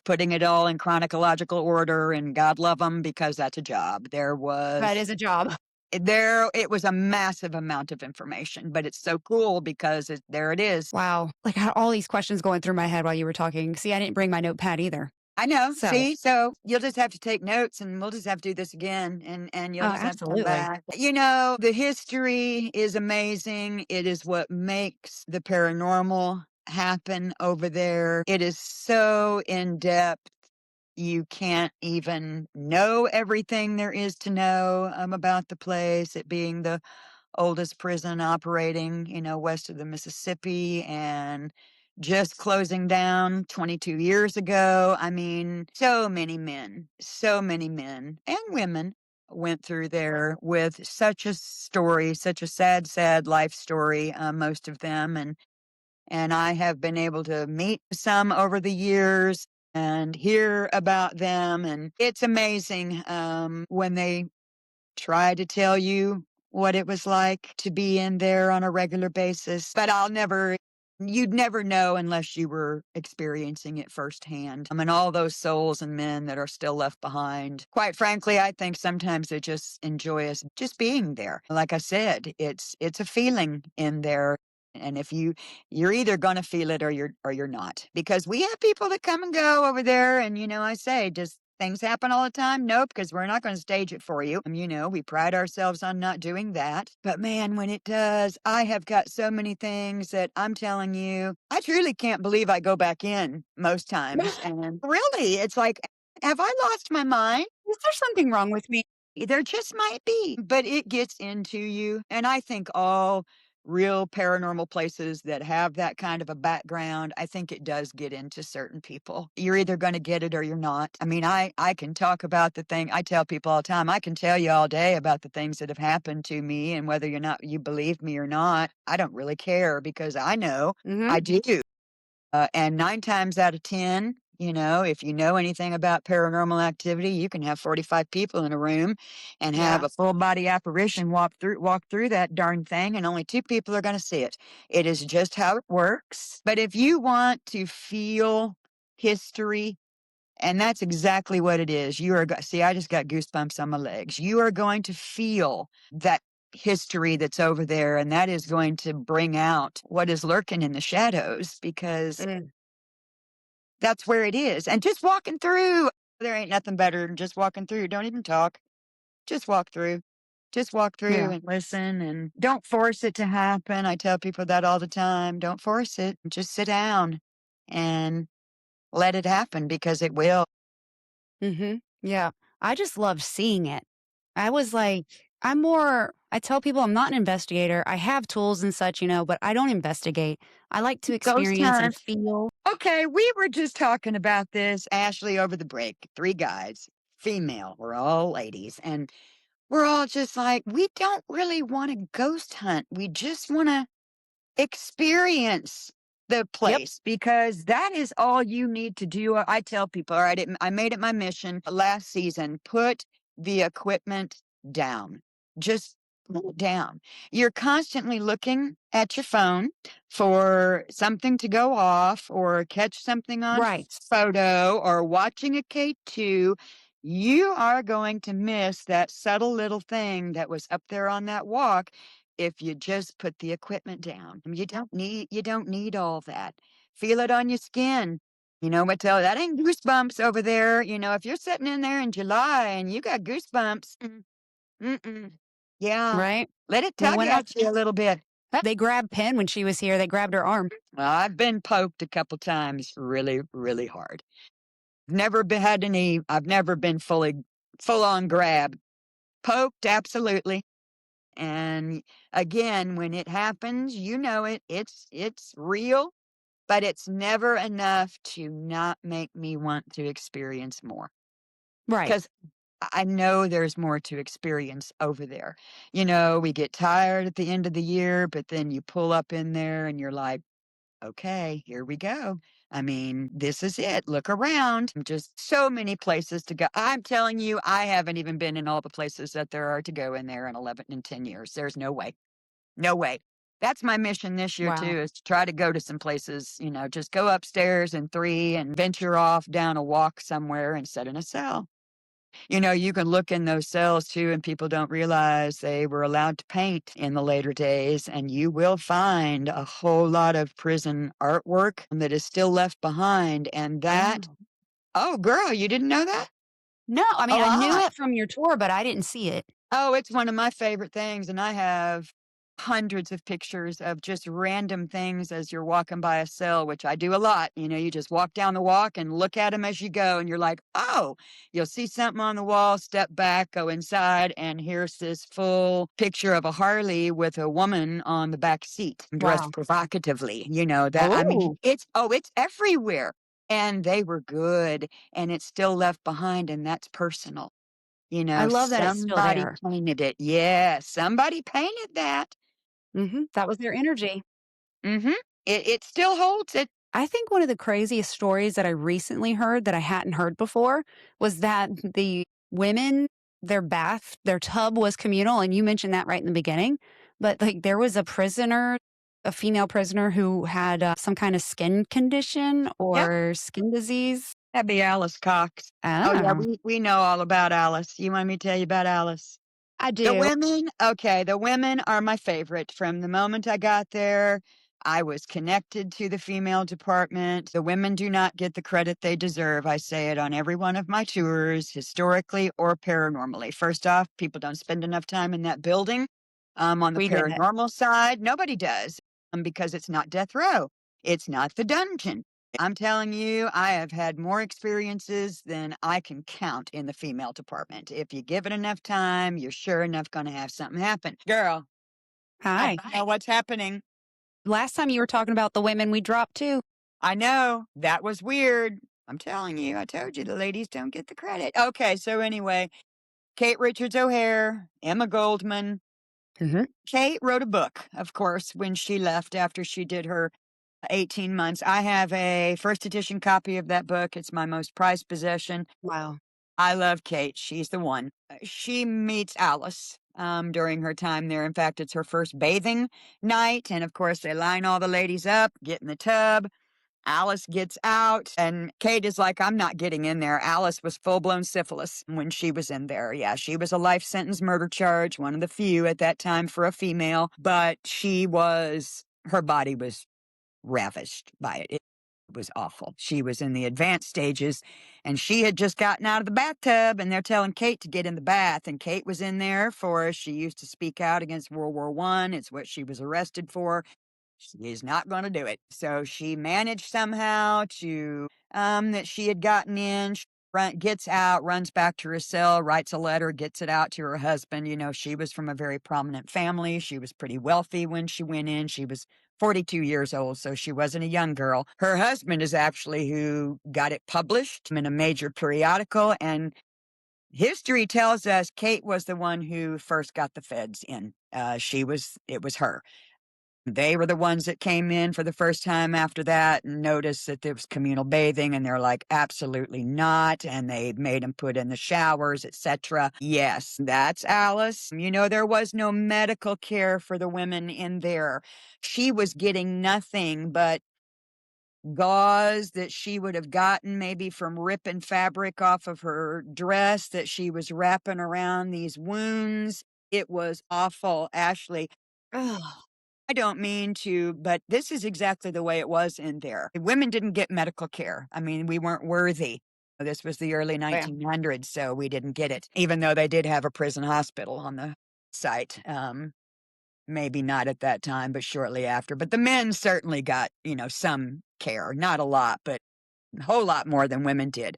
putting it all in chronological order, and God love them because that's a job. That is a job. It was a massive amount of information, but it's so cool because there it is. Wow. Like, I had all these questions going through my head while you were talking. See, I didn't bring my notepad either. I know. So, See, so you'll just have to take notes, and we'll just have to do this again, and oh, you'll just have to come absolutely. back. The history is amazing. It is what makes the paranormal happen over there. It is so in depth. You can't even know everything there is to know about the place, it being the oldest prison operating, west of the Mississippi, and just closing down 22 years ago. I mean, so many men and women went through there with such a story, such a sad, sad life story, most of them. And I have been able to meet some over the years and hear about them. And it's amazing when they try to tell you what it was like to be in there on a regular basis. But you'd never know unless you were experiencing it firsthand. I mean, all those souls and men that are still left behind. Quite frankly, I think sometimes they just enjoy us just being there. Like I said, it's a feeling in there. And if you're either gonna feel it or you're not. Because we have people that come and go over there, and I say, does things happen all the time? Nope, because we're not gonna stage it for you. We pride ourselves on not doing that. But man, when it does, I have got so many things that I'm telling you, I truly can't believe I go back in most times. And really, it's like, have I lost my mind? Is there something wrong with me? There just might be, but it gets into you. And I think all real paranormal places that have that kind of a background, I think it does get into certain people. You're either going to get it or you're not. I mean, I can talk about the thing. I tell people all the time, I can tell you all day about the things that have happened to me, and whether you believe me or not, I don't really care because I know Hmm. I do. And 9 times out of 10, if you know anything about paranormal activity, you can have 45 people in a room and have Yeah. a full body apparition walk through that darn thing, and only 2 people are gonna see it. It is just how it works. But if you want to feel history, and that's exactly what it is, see, I just got goosebumps on my legs. You are going to feel that history that's over there, and that is going to bring out what is lurking in the shadows because Mm. that's where it is. And just walking through, there ain't nothing better than just walking through. Don't even talk. Just walk through. Just walk through Yeah. and listen, and don't force it to happen. I tell people that all the time. Don't force it. Just sit down and let it happen because it will. Hmm. Yeah. I just love seeing it. I was like, I tell people I'm not an investigator. I have tools and such, but I don't investigate. I like to Ghost experience and hunt. feel. Okay, we were just talking about this, Ashley, over the break. 3 guys, female. We're all ladies. And we're all just like, we don't really want to ghost hunt. We just want to experience the Yep. place because that is all you need to do. I tell people, all right, I made it my mission last season, put the equipment down. Just put it down. You're constantly looking at your phone for something to go off or catch something on Right. photo or watching a K2. You are going to miss that subtle little thing that was up there on that walk if you just put the equipment down. You don't need all that. Feel it on your skin. That ain't goosebumps over there. If you're sitting in there in July and you got goosebumps, mm-mm. Yeah, Right. let it Well, tug at you a little bit. they grabbed Penn when she was here, they grabbed her arm. Well, I've been poked a couple times really, really hard. I've never been fully full on grab. Poked, absolutely. And again, when it happens, you know it. It's real, but it's never enough to not make me want to experience more. Right. 'Cause I know there's more to experience over there. You know, we get tired at the end of the year, but then you pull up in there and you're like, okay, here we go. I mean, this is it. Look around. Just so many places to go. I'm telling you, I haven't even been in all the places that there are to go in there in 11 and 10 years. There's no way. No way. That's my mission this year too, Wow. is to try to go to some places, just go upstairs in three and venture off down a walk somewhere and sit in a cell. You can look in those cells too, and people don't realize they were allowed to paint in the later days, and you will find a whole lot of prison artwork that is still left behind. And that, Oh. oh, girl, you didn't know that? No, I A mean, I knew lot. it from your tour, but I didn't see it. Oh, it's one of my favorite things, and I have hundreds of pictures of just random things as you're walking by a cell, which I do a lot. You just walk down the walk and look at them as you go, and you're like, oh, you'll see something on the wall, step back, go inside, and here's this full picture of a Harley with a woman on the back seat dressed Wow. provocatively. That, I mean, Oh, it's everywhere. And they were good, and it's still left behind, and that's personal. I love that it's still Somebody there. painted it. Yeah, somebody painted that. That was their energy. Mhm. It still holds it. I think one of the craziest stories that I recently heard that I hadn't heard before was that the women, their tub was communal, and you mentioned that right in the beginning. But like there was a female prisoner who had some kind of skin condition Yep, or skin disease. that'd be Alice Cox. Oh, yeah, Oh, we know all about Alice. You want me to tell you about Alice? I The do. women okay, the women are my favorite. From the moment I got there, I was connected to the female department. The women do not get the credit they deserve. I say it on every one of my tours, historically or paranormally. First off, people don't spend enough time in that building. On the We get it. paranormal side, nobody does, because it's not death row. It's not the dungeon. I'm telling you, I have had more experiences than I can count in the female department. If you give it enough time, you're sure enough going to have something happen. Girl, I Hi. know what's happening. Last time you were talking about the women we dropped too. I know that was weird. I'm telling you, I told you the ladies don't get the credit. Okay, so anyway, Kate Richards O'Hare, Emma Goldman. Mhm. Kate wrote a book, of course, when she left after she did her 18 months. I have a first edition copy of that book. It's my most prized possession. Wow. I love Kate. She's the one. She meets Alice during her time there. In fact, it's her first bathing night. And of course, they line all the ladies up, get in the tub. Alice gets out, and Kate is like, I'm not getting in there. Alice was full blown syphilis when she was in there. Yeah, she was a life sentence murder charge, one of the few at that time for a female, but her body was ravished by it. It was awful. She was in the advanced stages, and she had just gotten out of the bathtub, and they're telling Kate to get in the bath. And Kate was in there for she used to speak out against World War One. It's what she was arrested for. She is not going to do it. So she managed somehow to that she had gotten in. Gets out, runs back to her cell, writes a letter, gets it out to her husband. She was from a very prominent family. She was pretty wealthy when she went in. She was 42 years old, so she wasn't a young girl. Her husband is actually who got it published in a major periodical, and history tells us Kate was the one who first got the feds in. It was her. They were the ones that came in for the first time after that and noticed that there was communal bathing, and they're like, absolutely not. And they made them put in the showers, etc. Yes, that's Alice. There was no medical care for the women in there. She was getting nothing but gauze that she would have gotten maybe from ripping fabric off of her dress that she was wrapping around these wounds. It was awful, Ashley. Oh, I don't mean to, but this is exactly the way it was in there. Women didn't get medical care. I mean, we weren't worthy. This was the early yeah. 1900s, so we didn't get it, even though they did have a prison hospital on the site. Maybe not at that time, but shortly after. But the men certainly got, some care. Not a lot, but a whole lot more than women did.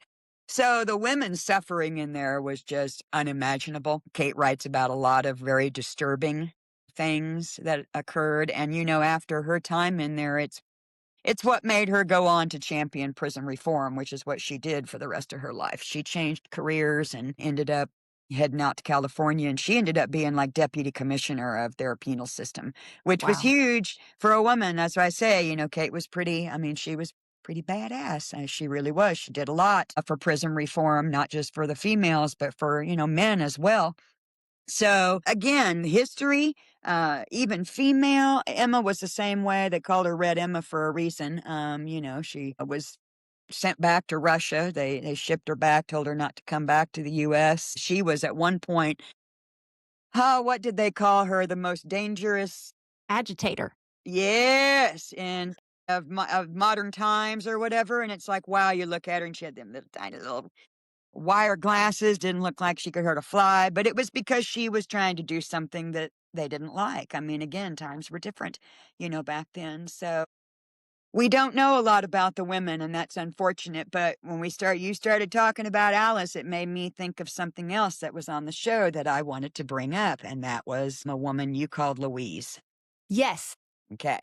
So the women's suffering in there was just unimaginable. Kate writes about a lot of very disturbing things that occurred. And, after her time in there, it's what made her go on to champion prison reform, which is what she did for the rest of her life. She changed careers and ended up heading out to California, and she ended up being like deputy commissioner of their penal system, which was Wow. huge for a woman. That's why I say, Kate was she was pretty badass. She really was. She did a lot for prison reform, not just for the females, but for, men as well. So again, history, even female Emma was the same way. They called her Red Emma for a reason. She was sent back to Russia. They shipped her back, told her not to come back to the U.S. She was at one point, what did they call her? The most dangerous, Agitator. yes, and of modern times or whatever. And it's like, wow, you look at her and she had them little tiny little wire glasses, didn't look like she could hurt a fly, but it was because she was trying to do something that they didn't like. I mean, again, times were different, back then. So we don't know a lot about the women, and that's unfortunate. But when you started talking about Alice, it made me think of something else that was on the show that I wanted to bring up, and that was a woman you called Louise. Yes. Okay.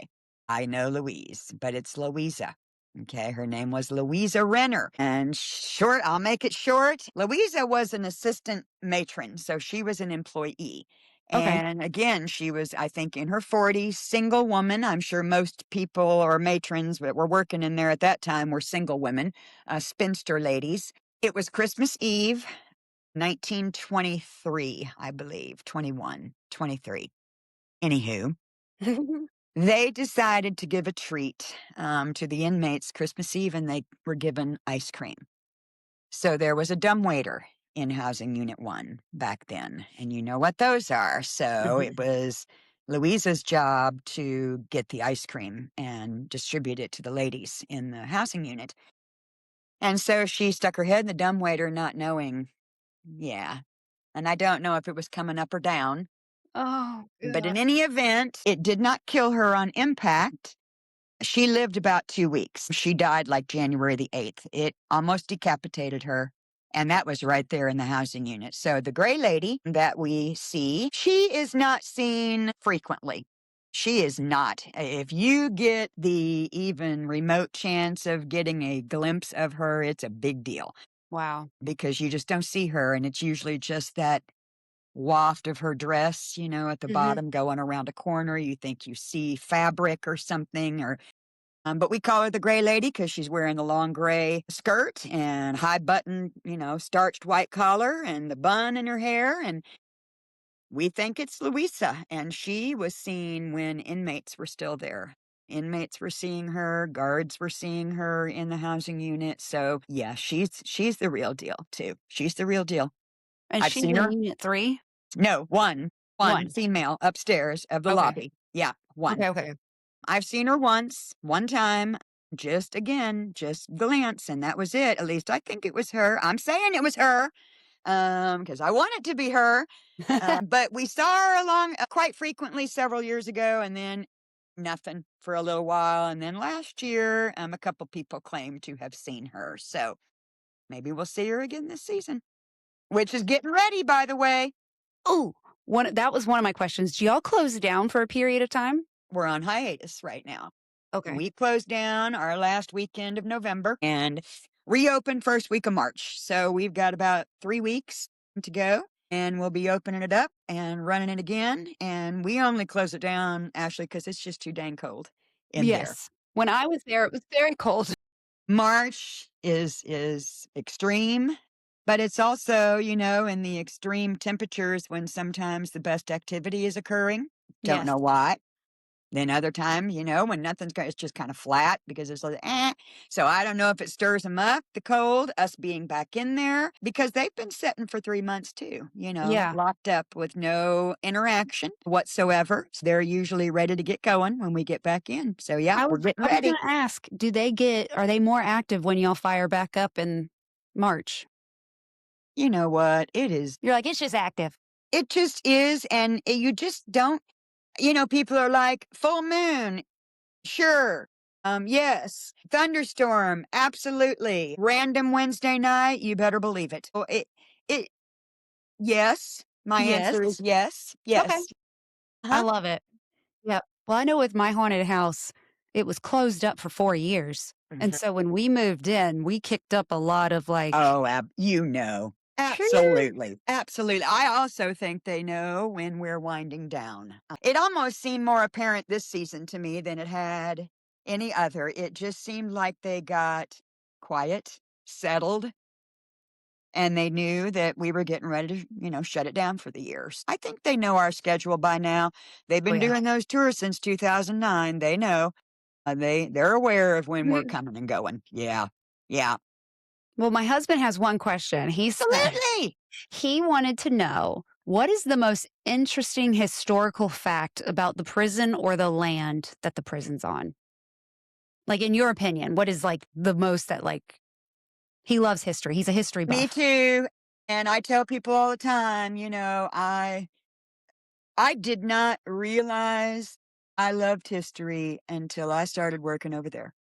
I know Louise, but it's Louisa. Okay. Her name was Louisa Renner. And short, I'll make it short. Louisa was an assistant matron, so she was an employee. Okay. And again, she was, I think, in her 40s, single woman. I'm sure most people or matrons that were working in there at that time were single women, spinster ladies. It was Christmas Eve, 1923, I believe, 21, 23. Anywho, they decided to give a treat to the inmates Christmas Eve, and they were given ice cream. So there was a dumbwaiter in Housing Unit 1 back then, and you know what those are. So it was Louisa's job to get the ice cream and distribute it to the ladies in the housing unit. And so she stuck her head in the dumbwaiter, not knowing, yeah. And I don't know if it was coming up or down. Oh, But God. in any event, it did not kill her on impact. She lived about 2 weeks. She died like January the 8th. It almost decapitated her. And that was right there in the housing unit. So the gray lady that we see, she is not seen frequently. She is not. If you get the even remote chance of getting a glimpse of her, it's a big deal Wow. because you just don't see her. And it's usually just that waft of her dress, at the Mhm. bottom going around a corner. You think you see fabric or something, but we call her the gray lady because she's wearing the long gray skirt and high button, starched white collar and the bun in her hair. And we think it's Louisa. And she was seen when inmates were still there. Inmates were seeing her, guards were seeing her in the housing unit. So yeah, she's the real deal too. She's the real deal. And I've she's seen in her. Unit 3? No, one 1. female upstairs of the Okay. lobby. Yeah, one. Okay, okay. I've seen her once, one time, just glance, and that was it. At least I think it was her. I'm saying it was her, because I want it to be her. But we saw her along quite frequently several years ago, and then nothing for a little while. And then last year, a couple people claimed to have seen her. So maybe we'll see her again this season, which is getting ready, by the way. Oh, that was one of my questions. Do y'all close down for a period of time? We're on hiatus right now. Okay. We closed down our last weekend of November and reopened first week of March. So we've got about 3 weeks to go, and we'll be opening it up and running it again. And we only close it down, Ashley, because it's just too dang cold in there. Yes. When I was there, it was very cold. March is extreme, but it's also, in the extreme temperatures when sometimes the best activity is occurring. Don't Yes. know why. Then other time, when nothing's it's just kind of flat because it's like, eh. So I don't know if it stirs them up, the cold, us being back in there, because they've been sitting for 3 months too, Yeah. locked up with no interaction whatsoever. So they're usually ready to get going when we get back in. So yeah, we're getting I was ready. gonna ask, are they more active when y'all fire back up in March? You know what? It is. You're like, "It's just active." It just is. And you just don't, people are like, full moon. Sure. Yes, thunderstorm, absolutely. Random Wednesday night, you better believe it. Oh, it, yes. My answer is Yes. yes, Okay. yes. I Uh-huh. love it. Yep. Well, I know with my haunted house, it was closed up for 4 years. And Mhm. so when we moved in, we kicked up a lot of like, Oh, "Sure." absolutely, absolutely. I also think they know when we're winding down. It almost seemed more apparent this season to me than it had any other. It just seemed like they got quiet, settled, and they knew that we were getting ready to, shut it down for the years. I think they know our schedule by now. They've Oh, been yeah. doing those tours since 2009. They know. They're aware of when we're coming and going. Yeah. Yeah. Well, my husband has one question. Absolutely. He wanted to know, what is the most interesting historical fact about the prison or the land that the prison's on? Like, in your opinion, what is, like, the most that, like he loves history. He's a history Me buff. too. And I tell people all the time, I did not realize I loved history until I started working over there.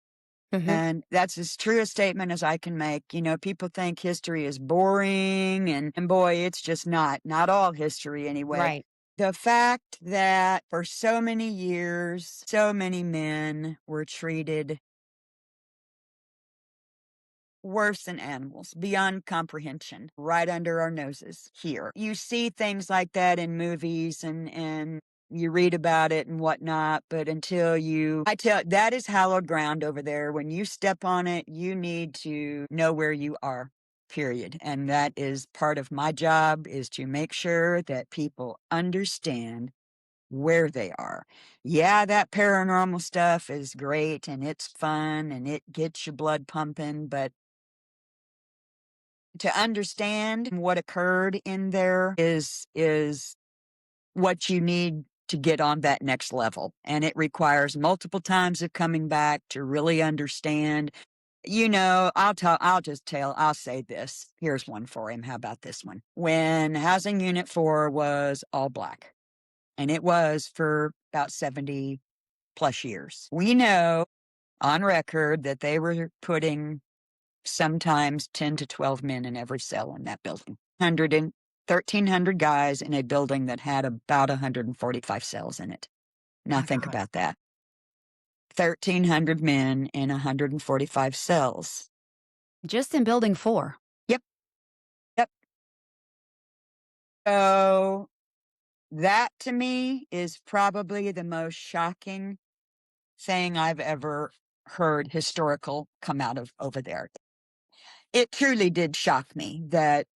Mhm. And that's as true a statement as I can make. People think history is boring, and boy, it's just not. Not all history, anyway. Right. The fact that for so many years, so many men were treated worse than animals, beyond comprehension, right under our noses here. You see things like that in movies and you read about it and whatnot, but I tell that is hallowed ground over there. When you step on it, you need to know where you are. Period. And that is part of my job is to make sure that people understand where they are. Yeah, that paranormal stuff is great and it's fun and it gets your blood pumping, but to understand what occurred in there is what you need to get on that next level, and it requires multiple times of coming back to really understand. I'll say this. Here's one for him. How about this one? When Housing Unit 4 was all black, and it was for about 70 plus years, we know on record that they were putting sometimes 10 to 12 men in every cell in that building. 1,300 guys in a building that had about 145 cells in it. Now My think god. about that. 1,300 men in 145 cells. Just in building 4. Yep, yep. So that to me is probably the most shocking thing I've ever heard historical come out of over there. It truly did shock me that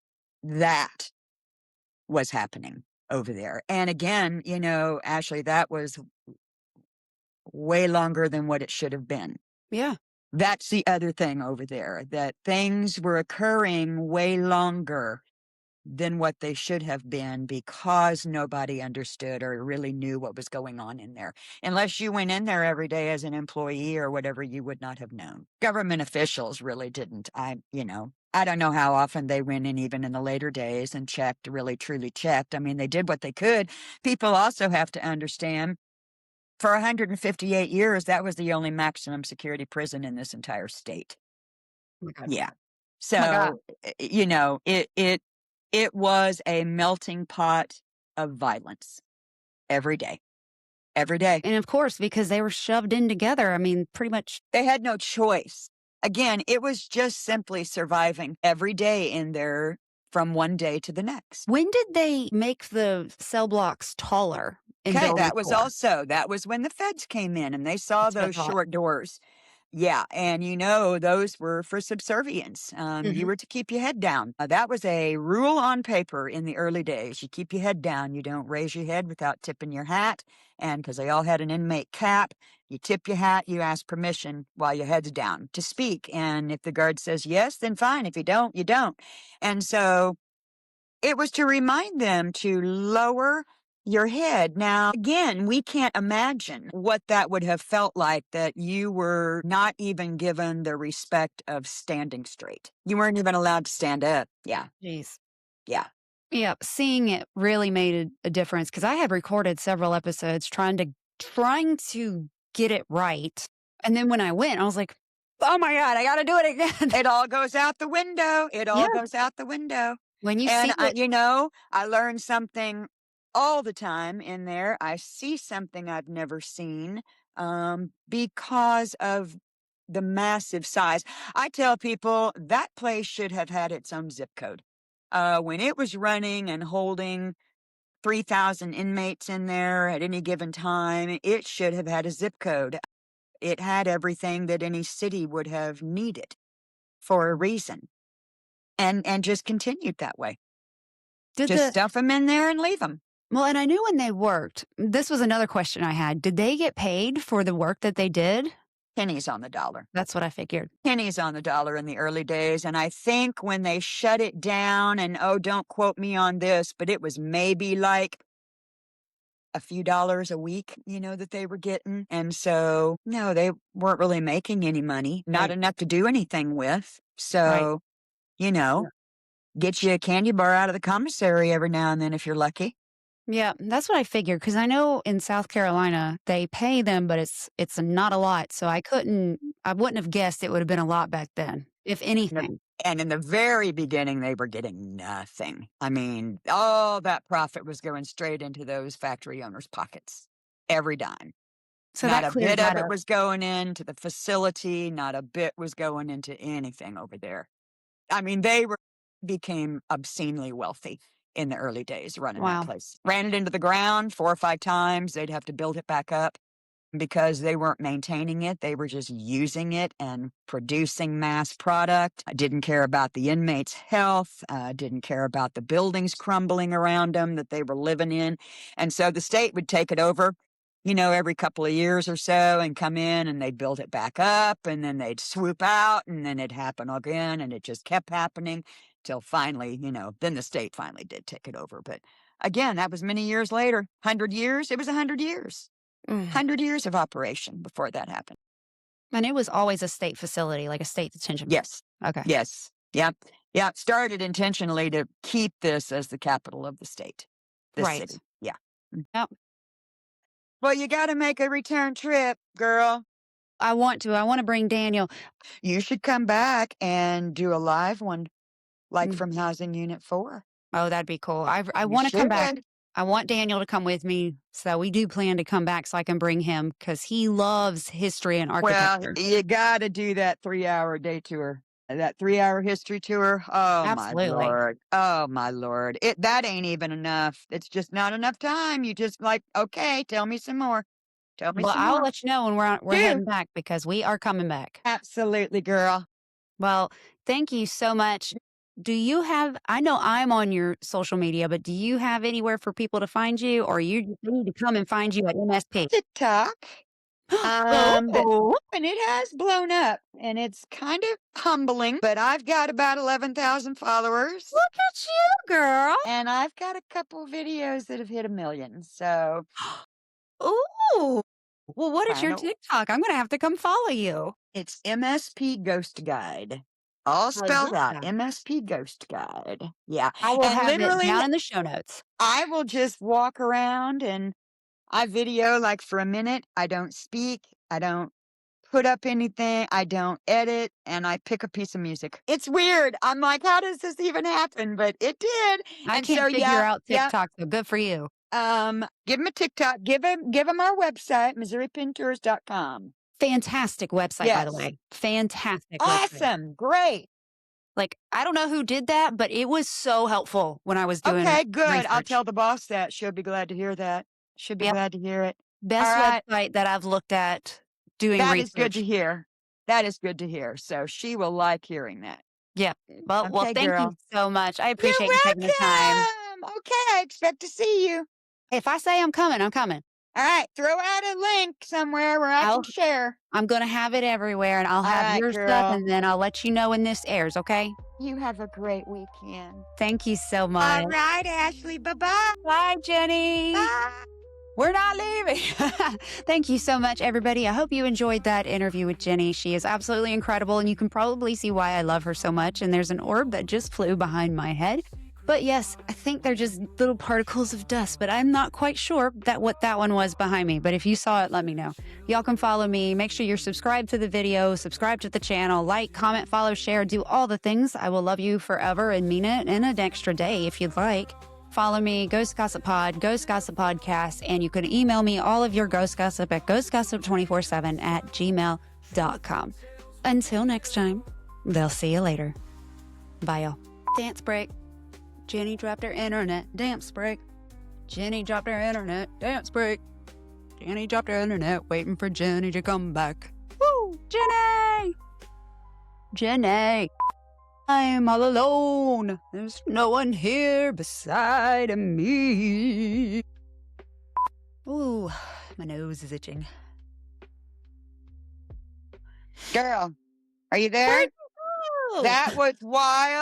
was happening over there. And again, Ashley, that was way longer than what it should have been. Yeah. That's the other thing over there, that things were occurring way longer than what they should have been because nobody understood or really knew what was going on in there. Unless you went in there every day as an employee or whatever, you would not have known. Government officials really didn't. I don't know how often they went in even in the later days and checked, really truly checked. I mean, they did what they could. People also have to understand for 158 years, that was the only maximum security prison in this entire state. Oh my god. Yeah. Oh my god. So, it was a melting pot of violence every day, every day. And of course, because they were shoved in together, I mean, pretty much. They had no choice. Again, it was just simply surviving every day in there from one day to the next. When did they make the cell blocks taller in Okay, building 4? that was when the feds came in and they saw That's what I those thought. short doors. Yeah, and those were for subservience. You Mhm. were to keep your head down. That was a rule on paper in the early days. You keep your head down. You don't raise your head without tipping your hat. And because they all had an inmate cap, you tip your hat, you ask permission while your head's down to speak. And if the guard says yes, then fine. If you don't, you don't. And so it was to remind them to lower your head. Now, again, we can't imagine what that would have felt like that you were not even given the respect of standing straight. You weren't even allowed to stand up. Yeah. Jeez. Yeah. Yeah, seeing it really made a difference because I had recorded several episodes trying to get it right. And then when I went, I was like, "Oh my god, I gotta do it again." It all goes out the window. It Yeah. all goes out the window. When you And see it I learn something all the time in there. I see something I've never seen because of the massive size. I tell people that place should have had its own zip code. When it was running and holding 3,000 inmates in there at any given time, it should have had a zip code. It had everything that any city would have needed for a reason, and just continued that way. did Just the stuff them in there and leave them. well, and I knew when they worked this was another question I had. Did they get paid for the work that they did? Pennies on the dollar. That's what I figured. Pennies on the dollar in the early days, and I think when they shut it down and, oh, don't quote me on this, but it was maybe like a few dollars a week, that they were getting, and so, no, they weren't really making any money, not Right, enough to do anything with, right. so, you know, get you a candy bar out of the commissary every now and then if you're lucky. Yeah, that's what I figured because I know in South Carolina, they pay them, but it's not a lot, so I wouldn't have guessed it would have been a lot back then, if In the anything. and in the very beginning, they were getting nothing. I mean, all that profit was going straight into those factory owners' pockets, every dime. So Not that a cleared bit of that it up. was going into the facility, not a bit was going into anything over there. I mean, they were became obscenely wealthy in the early days running that Wow. place. Ran it into the ground 4 or 5 times, they'd have to build it back up. Because they weren't maintaining it, they were just using it and producing mass product. I didn't care about the inmates' health, didn't care about the buildings crumbling around them that they were living in. And so the state would take it over, every couple of years or so and come in and they'd build it back up and then they'd swoop out and then it'd happen again. And it just kept happening till finally, then the state finally did take it over. But again, that was many years later. 100 years? It was 100 years. Mm. 100 years of operation before that happened. And it was always a state facility, like a state detention. Yes. Okay. Yes. Yep. Yep. Started intentionally to keep this as the capital of the state, the Right. city. Yeah. Mm. Yep. Well, you got to make a return trip, girl. I want to. I wanna bring Daniel. You should come back and do a live one, like Mm. from Housing Unit 4. Oh, that'd be cool. I You wanna come back. should. I want Daniel to come with me, so we do plan to come back so I can bring him because he loves history and Well, architecture. you got to do that 3-hour day tour. That 3-hour history tour. Oh my Absolutely. lord. Oh my lord. That ain't even enough. It's just not enough time. You just like, okay, tell me some more. Tell me Well, some I'll more. let you know when we're Do. heading back because we are coming back. Absolutely, girl. Well, thank you so much. Do you have I know I'm on your social media, but do you have anywhere for people to find you, or you just need to come and find you at MSP? TikTok. That Oh, and it has blown up and it's kind of humbling, but I've got about 11,000 followers look at you, girl. and I've got a couple videos that have hit 1,000,000. So Ooh. Well, what is your kind of TikTok? I'm gonna have to come follow you. it's MSP Ghost Guide. All I spelled love out. that. MSP Ghost Guide. Yeah. I will And have it literally down in the show notes. I will just walk around and I video like for a minute. I don't speak. I don't put up anything. I don't edit and I pick a piece of music. It's weird. I'm like, how does this even happen? But it did. I And so can't figure yeah, out yeah. TikTok, so good for you. Give them a TikTok. Give them our website, MissouriPenTours.com. Fantastic website, by the Yes. way. Fantastic website. Awesome. Great. Like, I don't know who did that, but it was so helpful when I was doing Okay, good. I'll research. tell the boss that. She'll be glad to hear that. She'll be Yep. glad to hear it. Best All right. website that I've looked at doing That is good to research. hear. That is good to hear. So she will like hearing that. Yep. Well, Okay, thank you girl. so much. I You're appreciate you taking the time. welcome. Okay, I expect to see you. If I say I'm coming, I'm coming. All right, throw out a link somewhere where I can I'll share. I'm gonna have it everywhere, and I'll All have right, your stuff, girl. and then I'll let you know when this airs, okay? You have a great weekend. Thank you so All much. right, Ashley. Bye-bye. Bye, Jenny. Bye. We're not leaving. Thank you so much, everybody. I hope you enjoyed that interview with Jenny. She is absolutely incredible, and you can probably see why I love her so much. And there's an orb that just flew behind my head. But yes, I think they're just little particles of dust, but I'm not quite sure what that one was behind me. But if you saw it, let me know. Y'all can follow me. Make sure you're subscribed to the video, subscribe to the channel, like, comment, follow, share, do all the things. I will love you forever and mean it in an extra day if you'd like. Follow me, Ghost Gossip Pod, Ghost Gossip Podcast, and you can email me all of your ghost gossip at ghostgossip247@gmail.com. Until next time, they'll see you later. Bye, y'all. Dance break. Jenny dropped her internet. Dance break. Jenny dropped her internet. Dance break. Jenny dropped her internet. Waiting for Jenny to come back. Woo! Jenny! Jenny! I'm all alone. There's no one here beside me. Ooh, my nose is itching. Girl, are you there? That was wild.